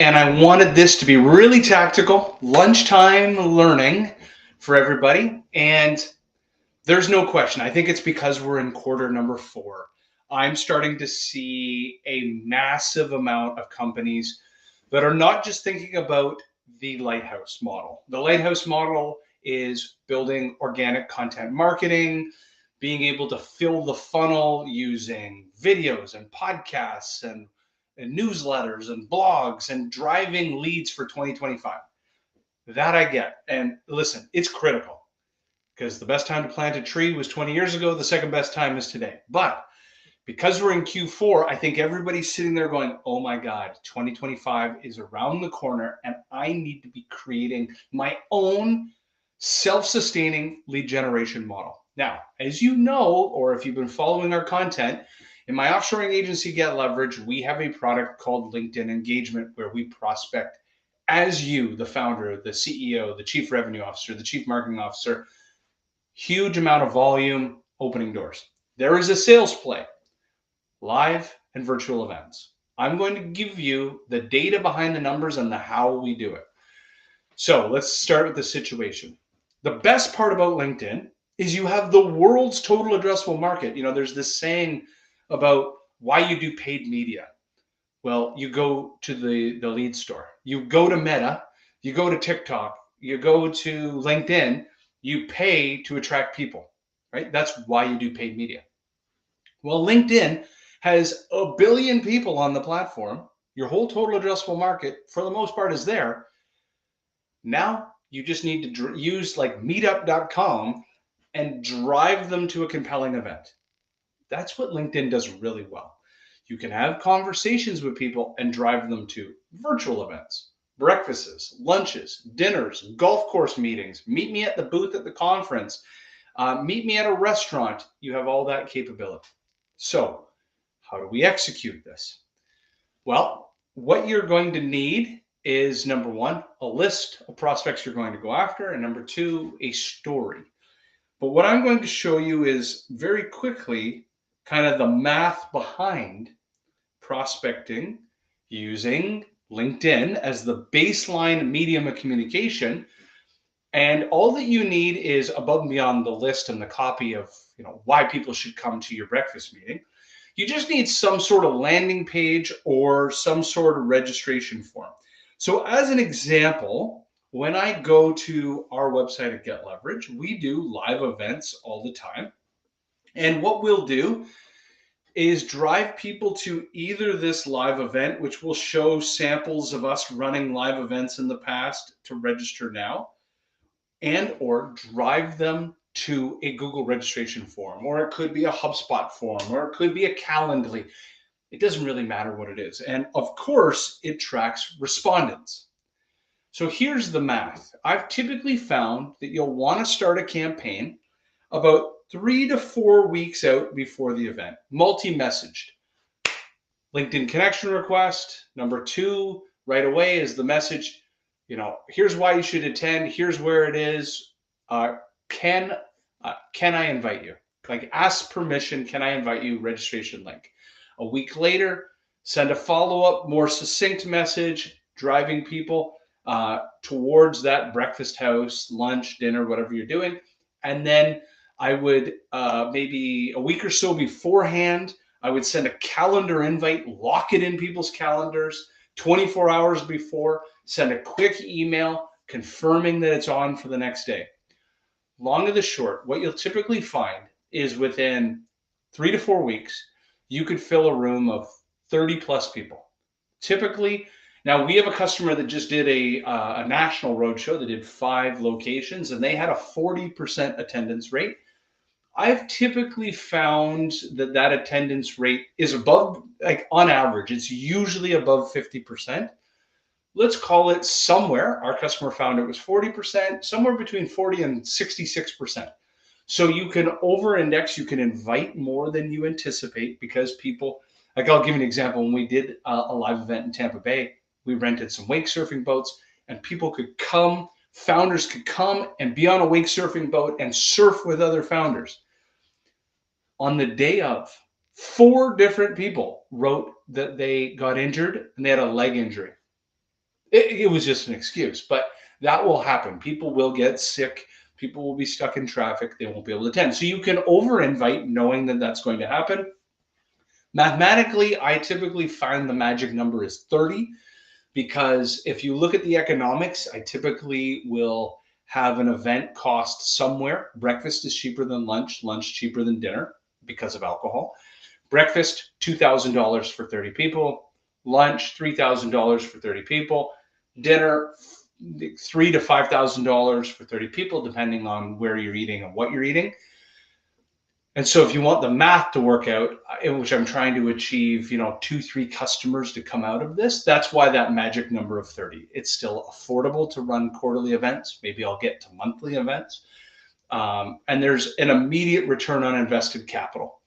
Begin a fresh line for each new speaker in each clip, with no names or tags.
And I wanted this to be really tactical, lunchtime learning for everybody. And there's no question. I think it's because we're in quarter number 4. I'm starting to see a massive amount of companies that are not just thinking about the Lighthouse model. The Lighthouse model is building organic content marketing, being able to fill the funnel using videos and podcasts and newsletters and blogs and driving leads for 2025. That I get. And listen, it's critical because the best time to plant a tree was 20 years ago. The second best time is today. But because we're in Q4, I think everybody's sitting there going, oh my God, 2025 is around the corner and I need to be creating my own self-sustaining lead generation model. Now, as you know, or if you've been following our content, in my offshoring agency, Get Leverage, we have a product called LinkedIn Engagement where we prospect as you, the founder, the CEO, the chief revenue officer, the chief marketing officer, huge amount of volume, opening doors. There is a sales play, live and virtual events. I'm going to give you the data behind the numbers and the how we do it. So let's start with the situation. The best part about LinkedIn is you have the world's total addressable market. You know, there's this saying about why you do paid media. Well, you go to the lead store, you go to Meta, you go to TikTok, you go to LinkedIn, you pay to attract people, right? That's why you do paid media. Well, LinkedIn has a billion people on the platform. Your whole total addressable market, for the most part, is there. Now you just need to use like meetup.com and drive them to a compelling event. That's what LinkedIn does really well. You can have conversations with people and drive them to virtual events, breakfasts, lunches, dinners, golf course meetings. Meet me at the booth at the conference. Meet me at a restaurant. You have all that capability. So, how do we execute this? Well, what you're going to need is number one, a list of prospects you're going to go after, and number two, a story. But what I'm going to show you is very quickly kind of the math behind prospecting using LinkedIn as the baseline medium of communication. And all that you need is above and beyond the list and the copy of, why people should come to your breakfast meeting. You just need some sort of landing page or some sort of registration form. So as an example, when I go to our website at Get Leverage, we do live events all the time. And what we'll do is drive people to either this live event, which will show samples of us running live events in the past to register now, and or drive them to a Google registration form, or it could be a HubSpot form, or it could be a Calendly. It doesn't really matter what it is. And of course, it tracks respondents. So here's the math. I've typically found that you'll want to start a campaign about 3 to 4 weeks out before the event, multi-messaged. LinkedIn connection request. Number 2, right away is the message, here's why you should attend. Here's where it is. Can I invite you? Like, ask permission. Can I invite you? Registration link. A week later, send a follow-up, more succinct message, driving people towards that breakfast house, lunch, dinner, whatever you're doing. And then I would maybe a week or so beforehand, I would send a calendar invite, lock it in people's calendars. 24 hours before, send a quick email confirming that it's on for the next day. Long of the short, what you'll typically find is within 3 to 4 weeks, you could fill a room of 30 plus people. Typically, now we have a customer that just did a national roadshow. They did 5 locations and they had a 40% attendance rate. I've typically found that attendance rate is above, like on average, it's usually above 50%. Let's call it somewhere. Our customer found it was 40%, somewhere between 40 and 66%. So you can over-index, you can invite more than you anticipate because people, like I'll give you an example. When we did a live event in Tampa Bay, we rented some wake surfing boats and people could come, founders could come and be on a wake surfing boat and surf with other founders. On the day of, 4 different people wrote that they got injured and they had a leg injury. It was just an excuse, but that will happen. People will get sick. People will be stuck in traffic. They won't be able to attend. So you can over invite knowing that that's going to happen. Mathematically, I typically find the magic number is 30 because if you look at the economics, I typically will have an event cost somewhere. Breakfast is cheaper than lunch, lunch cheaper than dinner because of alcohol. Breakfast, $2,000 for 30 people. Lunch, $3,000 for 30 people. Dinner, $3,000 to $5,000 for 30 people, depending on where you're eating and what you're eating. And so if you want the math to work out, in which I'm trying to achieve, 2, 3 customers to come out of this, that's why that magic number of 30. It's still affordable to run quarterly events. Maybe I'll get to monthly events. And there's an immediate return on invested capital.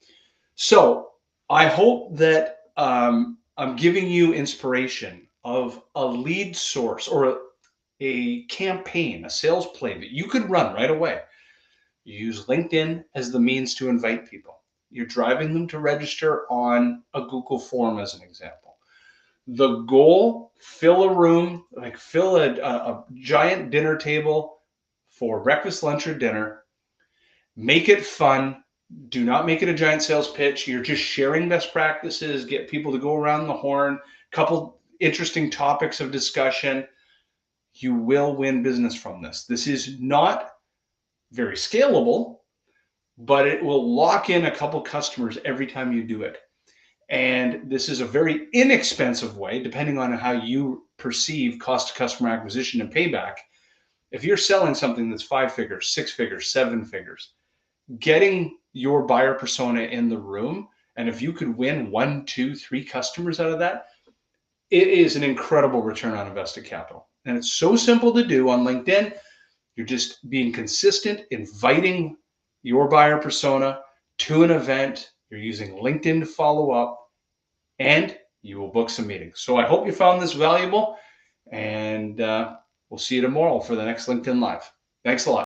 So I hope that I'm giving you inspiration of a lead source or a campaign, a sales play that you could run right away. You use LinkedIn as the means to invite people. You're driving them to register on a Google form, as an example. The goal, fill a room, like fill a giant dinner table for breakfast, lunch, or dinner. Make it fun. Do not make it a giant sales pitch. You're just sharing best practices, get people to go around the horn, couple interesting topics of discussion. You will win business from this. This is not very scalable, but it will lock in a couple customers every time you do it. And this is a very inexpensive way, depending on how you perceive cost of customer acquisition and payback. If you're selling something that's 5 figures, 6 figures, 7 figures, getting your buyer persona in the room, and if you could win 1, 2, 3 customers out of that, it is an incredible return on invested capital. And it's so simple to do on LinkedIn. You're just being consistent, inviting your buyer persona to an event. You're using LinkedIn to follow up, and you will book some meetings. So I hope you found this valuable, and we'll see you tomorrow for the next LinkedIn Live. Thanks a lot.